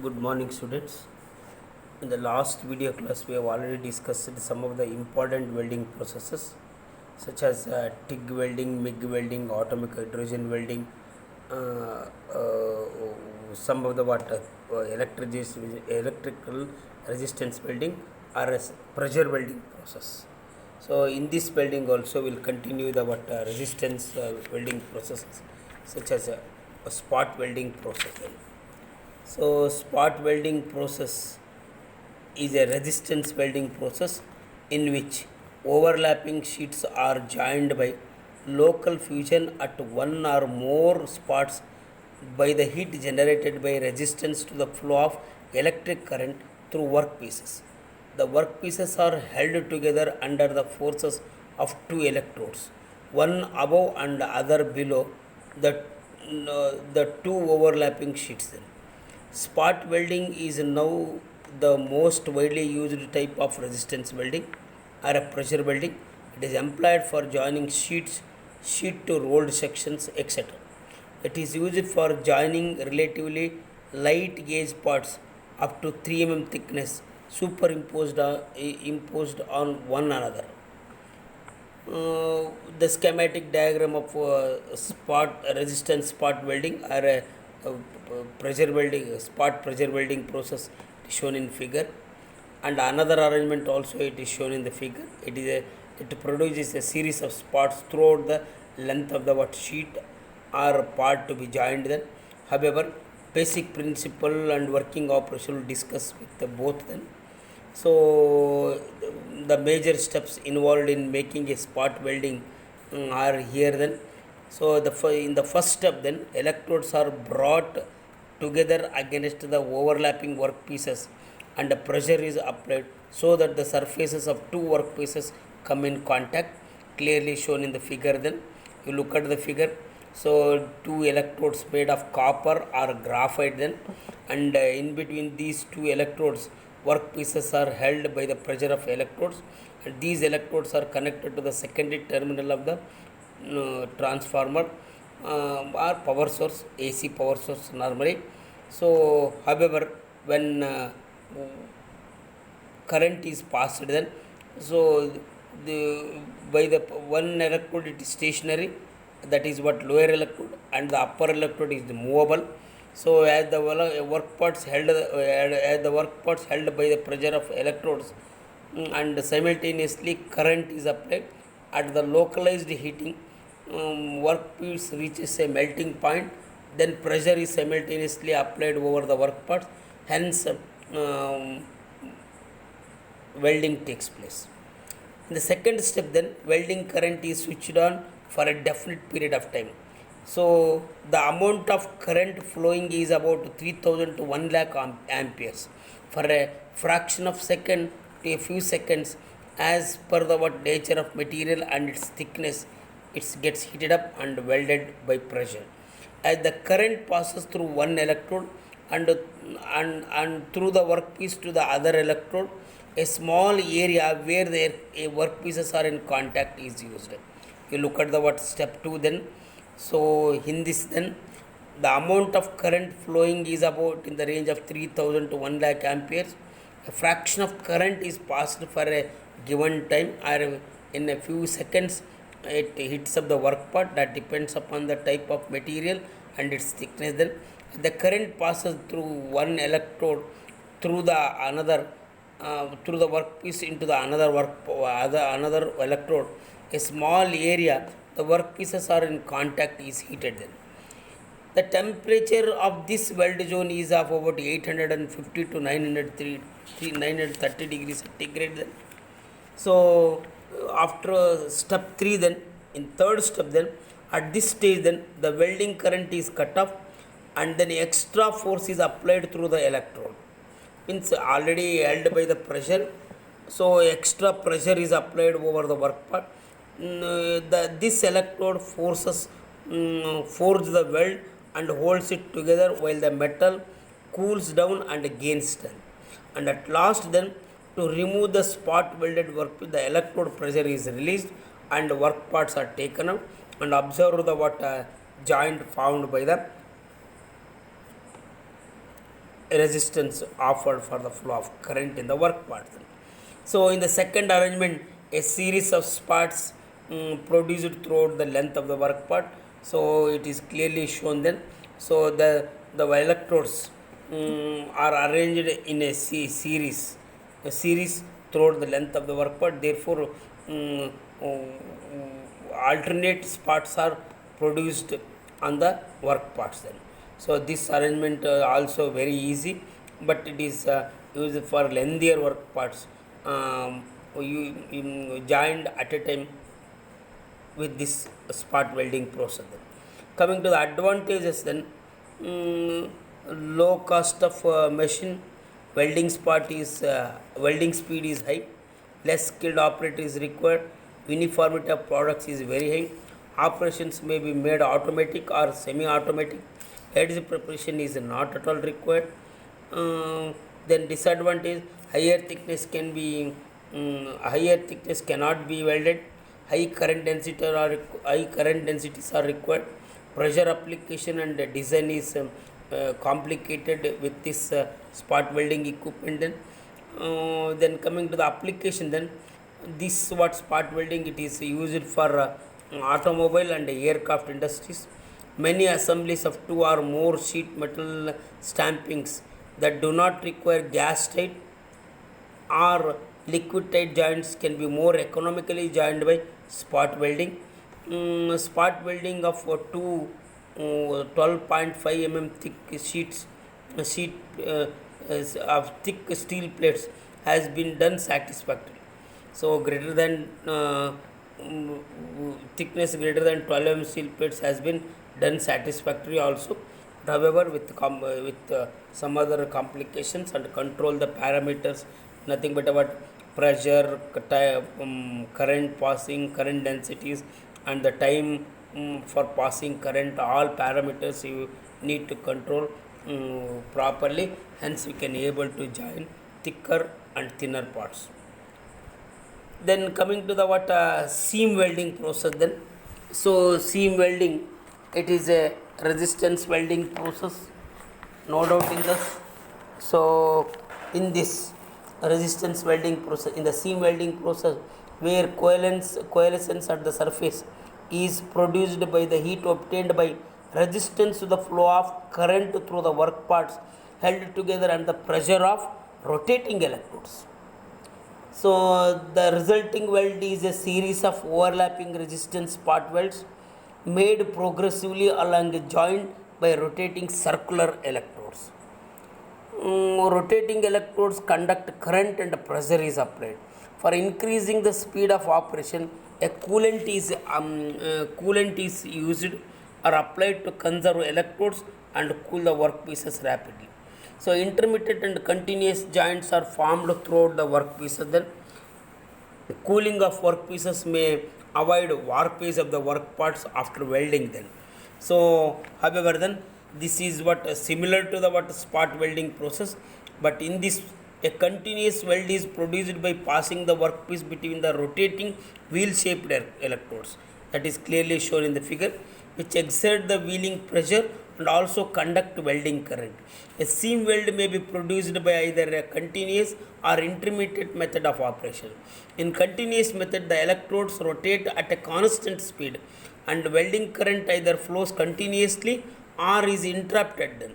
Good morning, students. In the last video class, we have already discussed some of the important welding processes such as TIG welding, MIG welding, atomic hydrogen welding, uh, uh, some of the electrical resistance welding or pressure welding process. So, in this welding also, we will continue the resistance welding processes such as a spot welding process. So, spot welding process is a resistance welding process in which overlapping sheets are joined by local fusion at one or more spots by the heat generated by resistance to the flow of electric current through workpieces. The workpieces are held together under the forces of two electrodes, one above and the other below the two overlapping sheets. Then. Spot welding is now the most widely used type of resistance welding or a pressure welding. It is employed for joining sheet to rolled sections, etc. It is used for joining relatively light gauge parts up to 3 mm thickness imposed on one another. The schematic diagram of spot resistance spot welding or pressure welding spot pressure welding process is shown in figure, and another arrangement also it is shown in the figure. It produces a series of spots throughout the length of the sheet or part to be joined. Then, however, basic principle and working operation will discuss with both. Then, so the major steps involved in making a spot welding are here. Then, so in the first step, then electrodes are brought together against the overlapping workpieces and the pressure is applied so that the surfaces of two workpieces come in contact, clearly shown in the figure. Then you look at the figure. So two electrodes made of copper or graphite, then, and in between these two electrodes workpieces are held by the pressure of electrodes, and these electrodes are connected to the secondary terminal of the transformer or power source, AC power source normally. So, however, when current is passed, then so by the one electrode it is stationary, that is what lower electrode, and the upper electrode is movable. So as the work parts held by the pressure of electrodes, and simultaneously current is applied at the localized heating, workpiece reaches a melting point, then pressure is simultaneously applied over the work parts, hence welding takes place. In the second step, then welding current is switched on for a definite period of time. So the amount of current flowing is about 3000 to 1 lakh amperes for a fraction of second to a few seconds, as per the nature of material and its thickness. It gets heated up and welded by pressure. As the current passes through one electrode and through the workpiece to the other electrode, a small area where the workpieces are in contact is used. You look at the step 2 then. So in this, then the amount of current flowing is about in the range of 3000 to 1 lakh amperes. A fraction of current is passed for a given time, or in a few seconds it hits up the work part. That depends upon the type of material and its thickness. Then the current passes through one electrode through the workpiece into the another electrode. A small area the workpieces are in contact is heated. Then the temperature of this weld zone is of about 850 to 930 degrees centigrade. Then. So after step 3, then in third step, then at this stage, then the welding current is cut off and then extra force is applied through the electrode. Means already held by the pressure, so extra pressure is applied over the work part. This electrode forces forge the weld and holds it together while the metal cools down and gains strength. And at last, then to remove the spot welded work, the electrode pressure is released and work parts are taken out and observe the joint found by the resistance offered for the flow of current in the work part. So in the second arrangement, a series of spots produced throughout the length of the work part. So it is clearly shown then. So the electrodes are arranged in a series throughout the length of the work part. Therefore, um, alternate spots are produced on the work parts then. So this arrangement also very easy, but it is used for lengthier work parts, you joined at a time with this spot welding process then. Coming to the advantages then, mm, low cost of machine, welding speed is high, less skilled operator is required, uniformity of products is very high, operations may be made automatic or semi-automatic, adhesive preparation is not at all required. Then disadvantage, higher thickness cannot be welded, high current densities are required, pressure application and design is complicated with this spot welding equipment then coming to the application then, this what spot welding it is used for automobile and aircraft industries. Many assemblies of two or more sheet metal stampings that do not require gas tight or liquid tight joints can be more economically joined by spot welding. Spot welding of two 12.5 thick sheet of thick steel plates has been done satisfactorily. So greater than thickness greater than 12 steel plates has been done satisfactorily also. However, with some other complications and control the parameters, nothing but about pressure, current passing, current densities, and the time for passing current. All parameters you need to control properly. Hence, you can able to join thicker and thinner parts. Then coming to the what seam welding process then. So seam welding, it is a resistance welding process, no doubt in this. So in this resistance welding process, in the seam welding process, where coalescence at the surface is produced by the heat obtained by resistance to the flow of current through the work parts held together and the pressure of rotating electrodes. So the resulting weld is a series of overlapping resistance spot welds made progressively along a joint by rotating circular electrodes. Rotating electrodes conduct current and pressure is applied. For increasing the speed of operation, a coolant is used or applied to conserve electrodes and cool the workpieces rapidly. So intermittent and continuous joints are formed throughout the workpieces. Then cooling of workpieces may avoid warpage of the work parts after welding then. So however then this is what similar to the what spot welding process, but in this a continuous weld is produced by passing the workpiece between the rotating wheel shaped electrodes, that is clearly shown in the figure, which exert the wheeling pressure and also conduct welding current. A seam weld may be produced by either a continuous or intermittent method of operation. In continuous method, the electrodes rotate at a constant speed and welding current either flows continuously or is interrupted.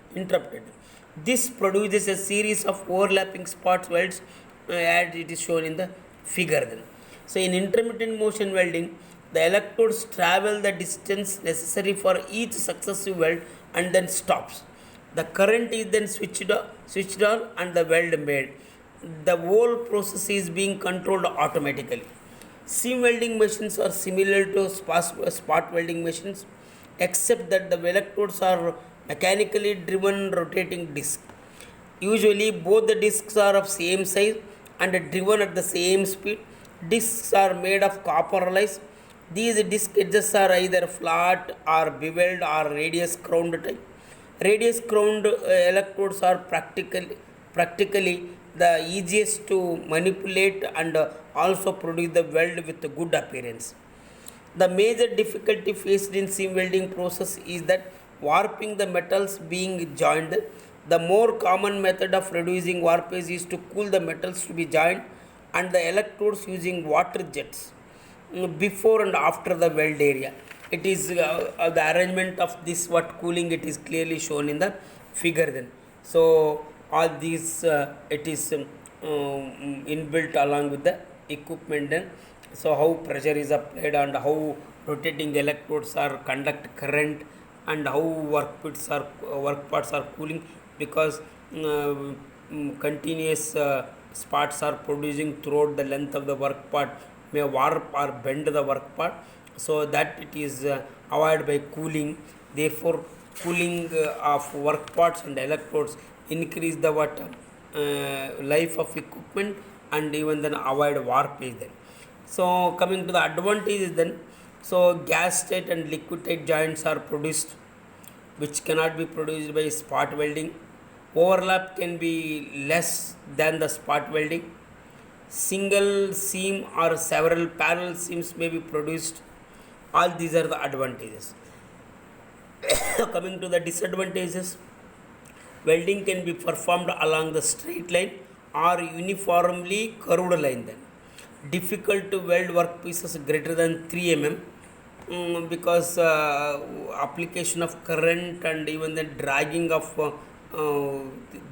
This produces a series of overlapping spot welds as it is shown in the figure then. So in intermittent motion welding, the electrodes travel the distance necessary for each successive weld and then stops. The current is then switched on and the weld made. The whole process is being controlled automatically. Seam welding machines are similar to spot welding machines, except that the electrodes are mechanically driven rotating disc. Usually both the discs are of same size and driven at the same speed. Discs are made of copper alloys. These disc edges are either flat or beveled or radius crowned type. Radius crowned electrodes are practically the easiest to manipulate and also produce the weld with a good appearance. The major difficulty faced in seam welding process is that warping the metals being joined. The more common method of reducing warpage is to cool the metals to be joined and the electrodes using water jets before and after the weld area. It is the arrangement of this what cooling it is clearly shown in the figure then. So all these it is inbuilt along with the equipment then. So how pressure is applied and how rotating electrodes are conduct current and how work parts are cooling because continuous sparks are producing throughout the length of the work part may warp or bend the work part, so that it is avoided by cooling. Therefore cooling of work parts and electrodes increase the what life of equipment and even then avoid warpage then. So coming to the advantages then, so gas state and liquid tight joints are produced which cannot be produced by spot welding. Overlap can be less than the spot welding. Single seam or several parallel seams may be produced. All these are the advantages. Coming to the disadvantages, welding can be performed along the straight line or uniformly curved line then. Difficult to weld workpieces greater than 3 because application of current and even the dragging of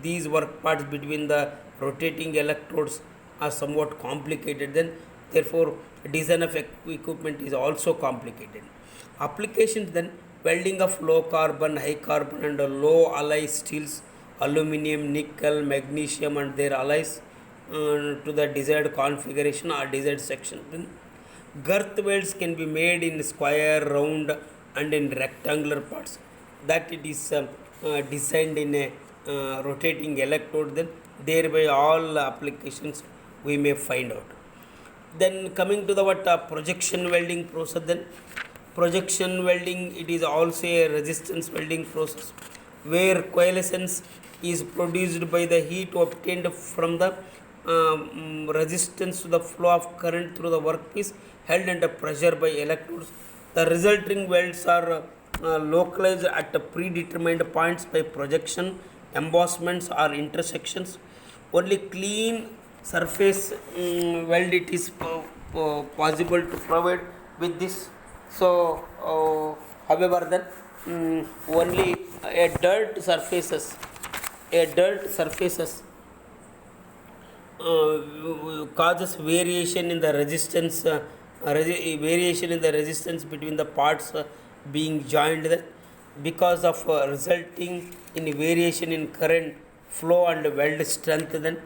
these work parts between the rotating electrodes are somewhat complicated then. Therefore design of equipment is also complicated. Applications then, welding of low carbon, high carbon and low alloy steels, aluminum, nickel, magnesium and their alloys to the desired configuration or desired section. Then girth welds can be made in square, round and in rectangular parts that it is designed in a rotating electrode then, thereby all applications we may find out. Then coming to the what projection welding process then, projection welding it is also a resistance welding process where coalescence is produced by the heat obtained from the resistance to the flow of current through the workpiece held under pressure by electrodes. The resulting welds are localized at predetermined points by projection, embossments or intersections. Only clean surface weld it is possible to provide with this. So however then only a dirt surfaces causes variation in the resistance variation in the resistance between the parts being joined there because of resulting in variation in current flow and weld strength then.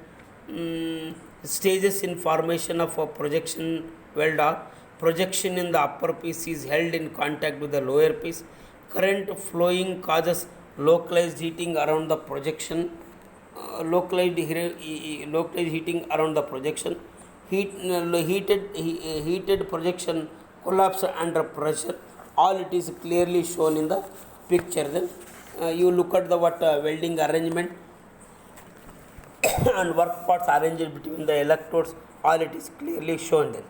Stages in formation of a projection weld are: projection in the upper piece is held in contact with the lower piece. Current flowing causes localized heating around the projection. Localized heating around the projection. Heated projection collapse under pressure. All it is clearly shown in the picture. Then you look at the what welding arrangement and work parts arranged between the electrodes. All it is clearly shown then.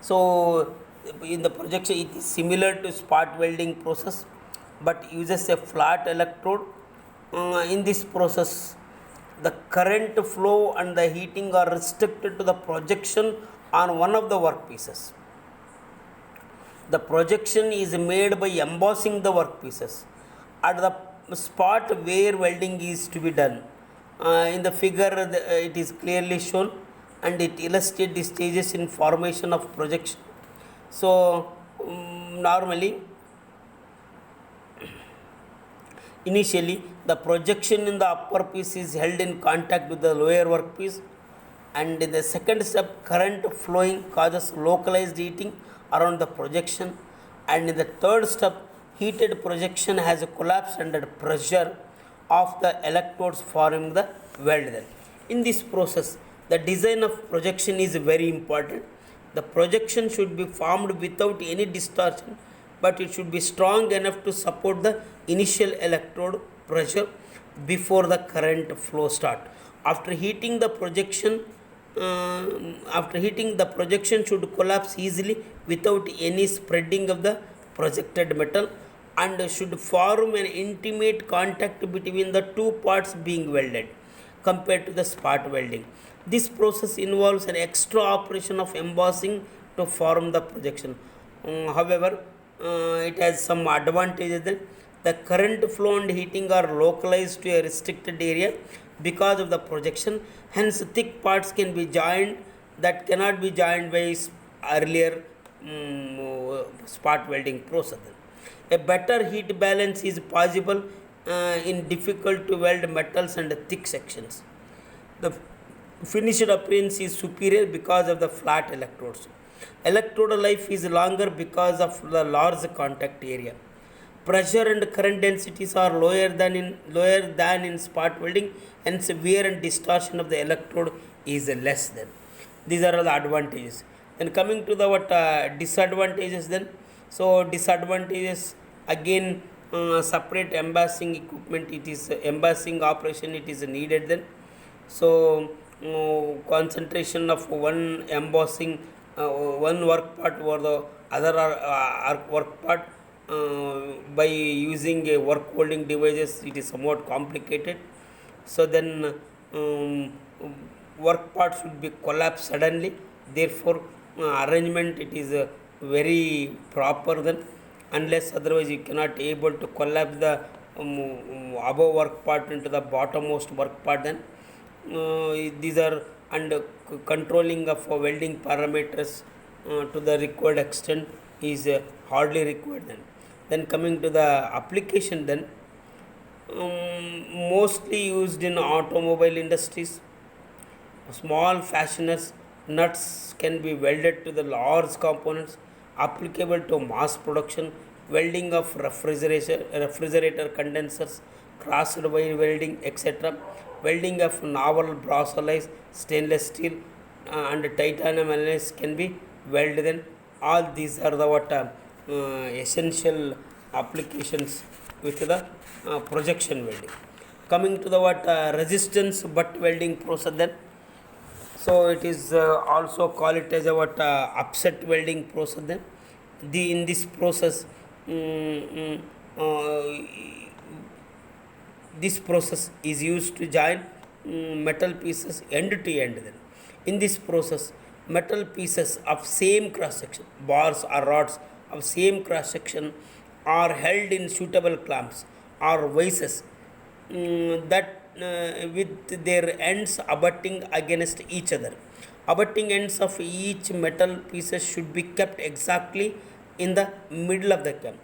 So in the projection it is similar to spot welding process but uses a flat electrode. In this process the current flow and the heating are restricted to the projection on one of the workpieces. The projection is made by embossing the workpieces at the spot where welding is to be done. In the figure it is clearly shown and it illustrates the stages in formation of projection. So normally initially the projection in the upper piece is held in contact with the lower workpiece, and in the second step current flowing causes localized heating around the projection, and in the third step heated projection has a collapse under pressure of the electrodes forming the weld then. In this process the design of projection is very important. The projection should be formed without any distortion, but it should be strong enough to support the initial electrode pressure before the current flow start. After heating the projection should collapse easily without any spreading of the projected metal. and should form an intimate contact between the two parts being welded compared to the spot welding. This process involves an extra operation of embossing to form the projection. However, it has some advantages that the current flow and heating are localized to a restricted area because of the projection. Hence, thick parts can be joined that cannot be joined by earlier spot welding process. A better heat balance is possible in difficult to weld metals and thick sections. The finished appearance is superior because of the flat electrodes. Electrode life is longer because of the large contact area. Pressure and current densities are lower than in spot welding, hence wear and distortion of the electrode is less than. These are all the advantages. Then coming to the disadvantages then. So disadvantages again, separate embossing equipment, it is embossing operation it is needed then. So concentration of one embossing one work part over the other work part by using a work holding devices, it is somewhat complicated. So then work part should be collapsed suddenly, therefore arrangement it is very proper then, unless otherwise you cannot able to collapse the above work part into the bottommost work part then. These are and controlling of welding parameters to the required extent is hardly required then. Then coming to the application then, mostly used in automobile industries. Small fasteners nuts can be welded to the large components applicable to mass production. Welding of refrigerator condensers, crossed wire welding, etc. Welding of novel brass alloys, stainless steel and titanium alloys can be welded in. All these are the essential applications with the projection welding. Coming to the resistance butt welding process then. So it is also call it as a upset welding process then. In this process, this process is used to join metal pieces end to end then. In this process, metal pieces of same cross section, bars or rods of same cross section, are held in suitable clamps or vices that with their ends abutting against each other. Abutting ends of each metal pieces should be kept exactly in the middle of the clamp.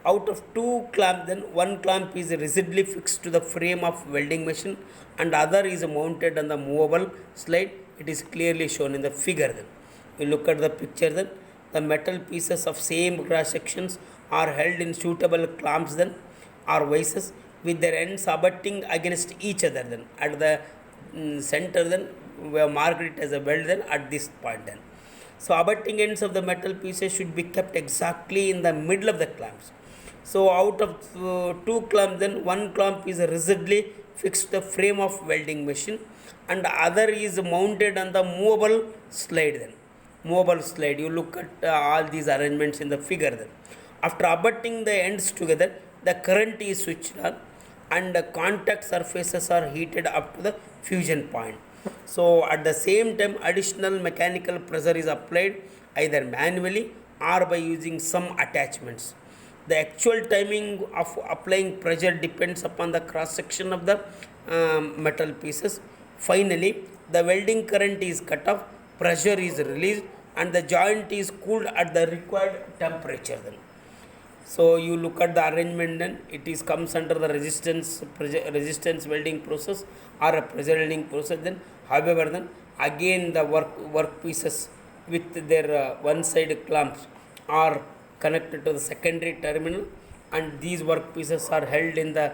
Out of two clamps, then one clamp is rigidly fixed to the frame of welding machine and other is mounted on the movable slide. It is clearly shown in the figure then. You look at the picture then, the metal pieces of same cross sections are held in suitable clamps then or vices with their ends abutting against each other then. At the center then we have marked it as a weld then at this point then. So abutting ends of the metal pieces should be kept exactly in the middle of the clamps. So out of two clamps then one clamp is rigidly fixed to the frame of welding machine and other is mounted on the movable slide then. Movable slide, you look at all these arrangements in the figure then. After abutting the ends together, the current is switched on and the contact surfaces are heated up to the fusion point. So at the same time additional mechanical pressure is applied either manually or by using some attachments. The actual timing of applying pressure depends upon the cross section of the metal pieces. Finally, the welding current is cut off, pressure is released and the joint is cooled at the required temperature then. So you look at the arrangement then, it is comes under the resistance welding process or a pressure welding process then. However then again the work pieces with their one side clamps are connected to the secondary terminal and these work pieces are held in the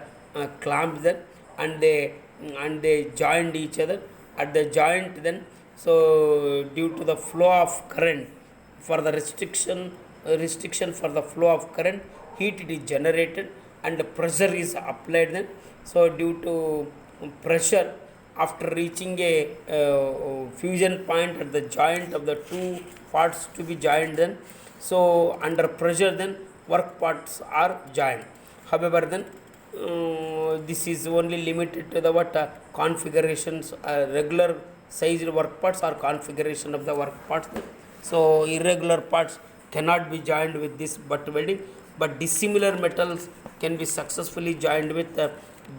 clamps then and they joined each other at the joint then. So due to the flow of current, for the restriction for the flow of current, heat it is generated and the pressure is applied then. So due to pressure, after reaching a fusion point at the joint of the two parts to be joined then, so under pressure then work parts are joined. However, then this is only limited to the what configurations, regular sized work parts or configuration of the work parts. So irregular parts cannot be joined with this butt welding, but dissimilar metals can be successfully joined with the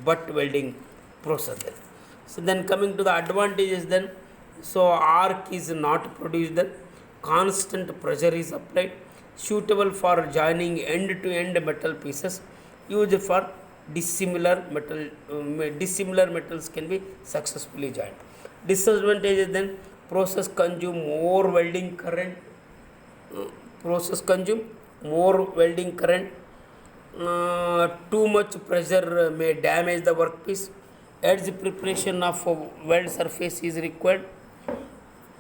butt welding process. So then coming to the advantages then, so arc is not produced then, constant pressure is applied, suitable for joining end to end metal pieces, used for dissimilar metals can be successfully joined. Disadvantages then, process consume more welding current, process consume more welding current, too much pressure may damage the workpiece, edge preparation of weld surface is required,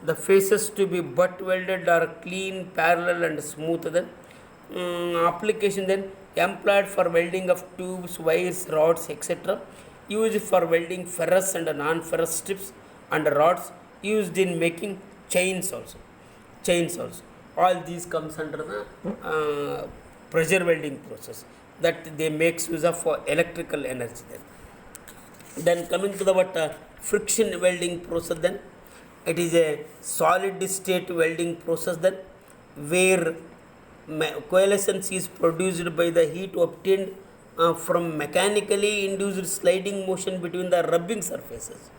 the faces to be butt welded are clean, parallel and smooth then. Application then, employed for welding of tubes, wires, rods, etc. Used for welding ferrous and non-ferrous strips and rods, used in making chains also. All these comes under the pressure welding process, that they makes use of electrical energy then. Then coming to the what friction welding process then, it is a solid state welding process then, where coalescence is produced by the heat obtained from mechanically induced sliding motion between the rubbing surfaces.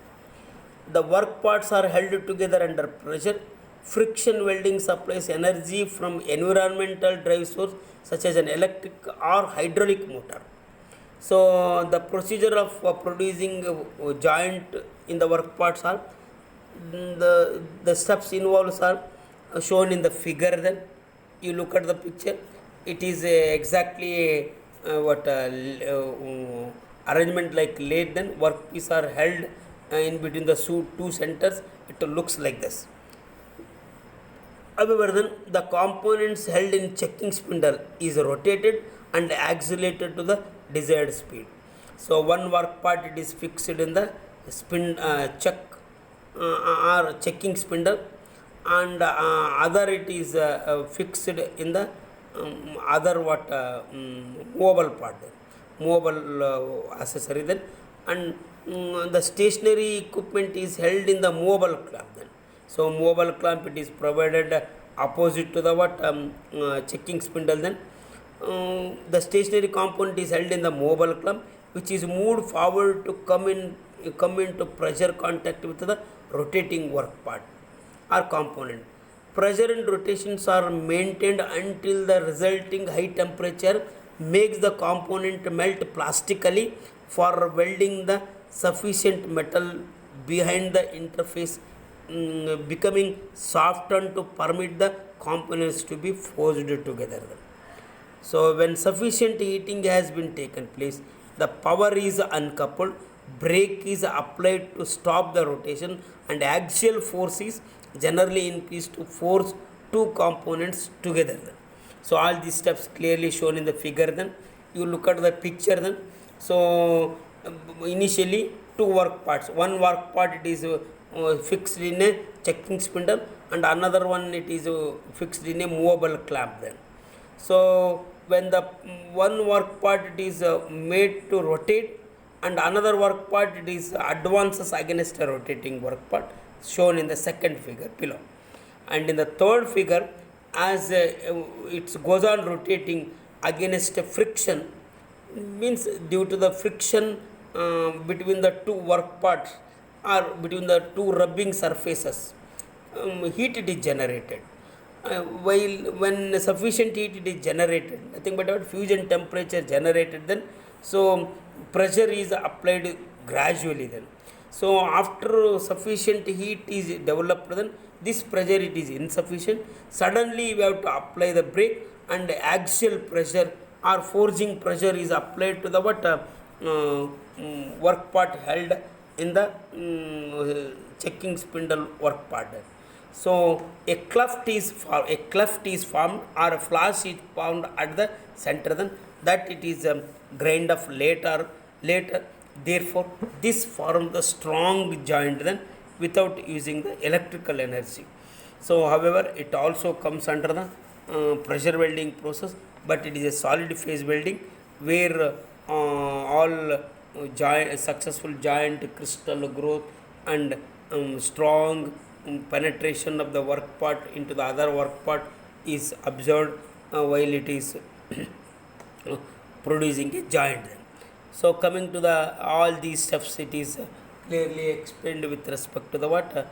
The work parts are held together under pressure. Friction welding supplies energy from environmental drive source such as an electric or hydraulic motor. So the procedure of producing a joint in the work parts are, the steps involved are shown in the figure then. You look at the picture, it is exactly arrangement like lathe then, workpiece are held in between the two centers, it looks like this. However, then the components held in checking spindle is rotated and accelerated to the desired speed. So one work part it is fixed in the check or checking spindle, and other it is fixed in the other movable part, movable accessory then, and the stationary equipment is held in the movable clamp then. So movable clamp it is provided opposite to the checking spindle then. The stationary component is held in the movable clamp, which is moved forward to come into pressure contact with the rotating work part or component. Pressure and rotations are maintained until the resulting high temperature makes the component melt plastically for welding the sufficient metal behind the interface, becoming softened to permit the components to be forged together. So when sufficient heating has been taken place, the power is uncoupled, brake is applied to stop the rotation, and axial force is generally increased to force two components together. So all these steps clearly shown in the figure then. You look at the picture then. So initially two work parts. One work part it is fixed in a checking spindle, and another one it is fixed in a movable clamp then. So when the one work part it is made to rotate, and another work part it is advances against a rotating work part, shown in the second figure below. And in the third figure, as it goes on rotating against a friction, means due to the friction between the two work parts or between the two rubbing surfaces, heat it is generated. While when sufficient heat it is generated, nothing but fusion temperature generated then, so pressure is applied gradually then. So after sufficient heat is developed then, this pressure it is insufficient, suddenly we have to apply the brake, and axial pressure or forging pressure is applied to the work part held in the checking spindle work part. So a cleft is formed or a flash is found at the center then, that it is grained of later. Therefore this forms the strong joint then without using the electrical energy. So however it also comes under the pressure welding process, but it is a solid phase welding where all successful giant crystal growth and strong penetration of the work part into the other work part is observed while it is producing a joint. So coming to the all these steps, it is clearly explained with respect to the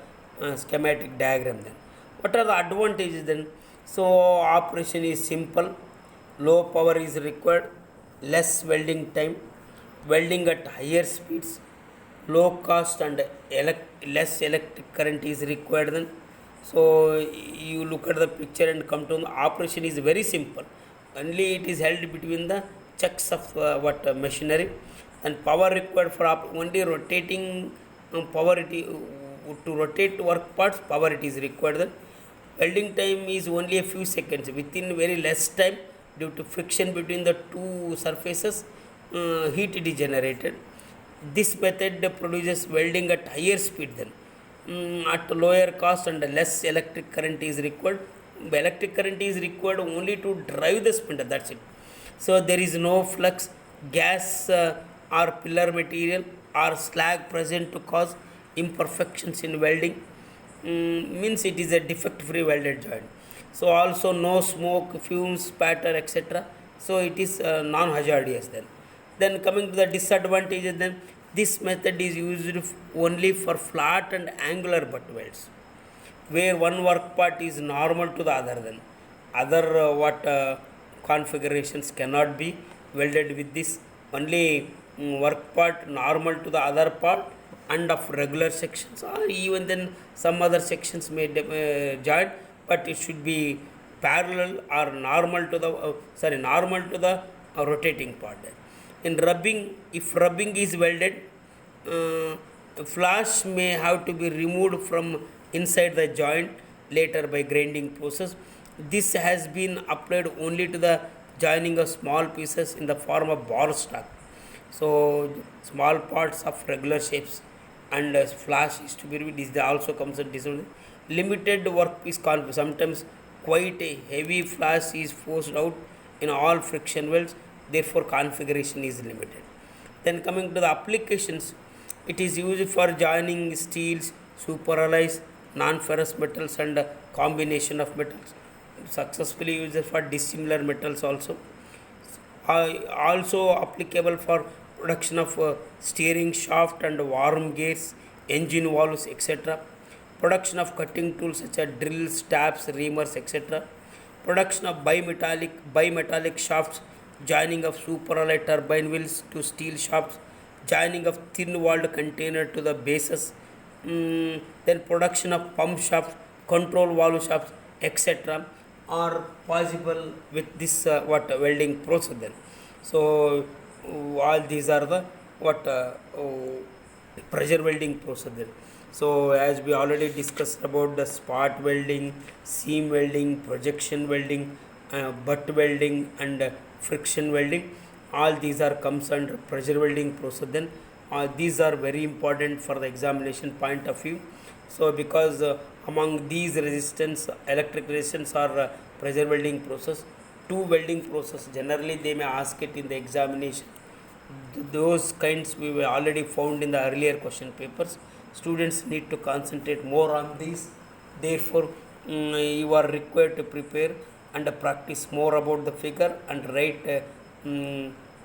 schematic diagram. Then what are the advantages then? So operation is simple, low power is required, less welding time, welding at higher speeds, low cost and less electric current is required then. So you look at the picture and come to the operation is very simple. Only it is held between the checks of machinery, and power required for only rotating power to rotate work parts, power it is required then. Welding time is only a few seconds, within very less time due to friction between the two surfaces, heat is generated. This method produces welding at higher speed then, at lower cost and less electric current is required. Electric current is required only to drive the spindle, that's it. So there is no flux, gas or pillar material or slag present to cause imperfections in welding. Means it is a defect free welded joint. So also no smoke, fumes, spatter, etc. So it is non hazardous then coming to the disadvantages, then this method is used only for flat and angular butt welds, where one work part is normal to the other. Then other configurations cannot be welded with this. Only work part normal to the other part and of regular sections, or even then some other sections may join, but it should be parallel or normal to the normal to the rotating part. In rubbing, if rubbing is welded, flash may have to be removed from inside the joint later by grinding process. This has been applied only to the joining of small pieces in the form of bar stock. So small parts of regular shapes and flash is to be removed. This also comes at disadvantage. Limited workpiece conflict. Sometimes quite a heavy flash is forced out in all friction welds. Therefore, configuration is limited. Then coming to the applications, it is used for joining steels, superalloys, non-ferrous metals and combination of metals. Successfully used for dissimilar metals also. Also applicable for production of steering shaft and worm gears, engine valves, etc. Production of cutting tools such as drills, taps, reamers, etc. Production of bimetallic shafts, joining of superalloy turbine wheels to steel shafts, joining of thin-walled container to the bases, then production of pump shafts, control valve shafts, etc. are possible with this welding process then. So all these are the pressure welding process then. So as we already discussed about the spot welding, seam welding, projection welding, butt welding and friction welding, all these are comes under pressure welding process then. These are very important for the examination point of view. So because among these resistance, electric resistance or pressure welding process, two welding process generally they may ask it in the examination. Those kinds we were already found in the earlier question papers. Students need to concentrate more on these. Therefore, you are required to prepare and practice more about the figure and write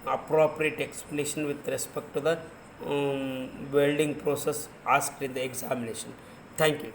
appropriate explanation with respect to the welding process asked in the examination. Thank you.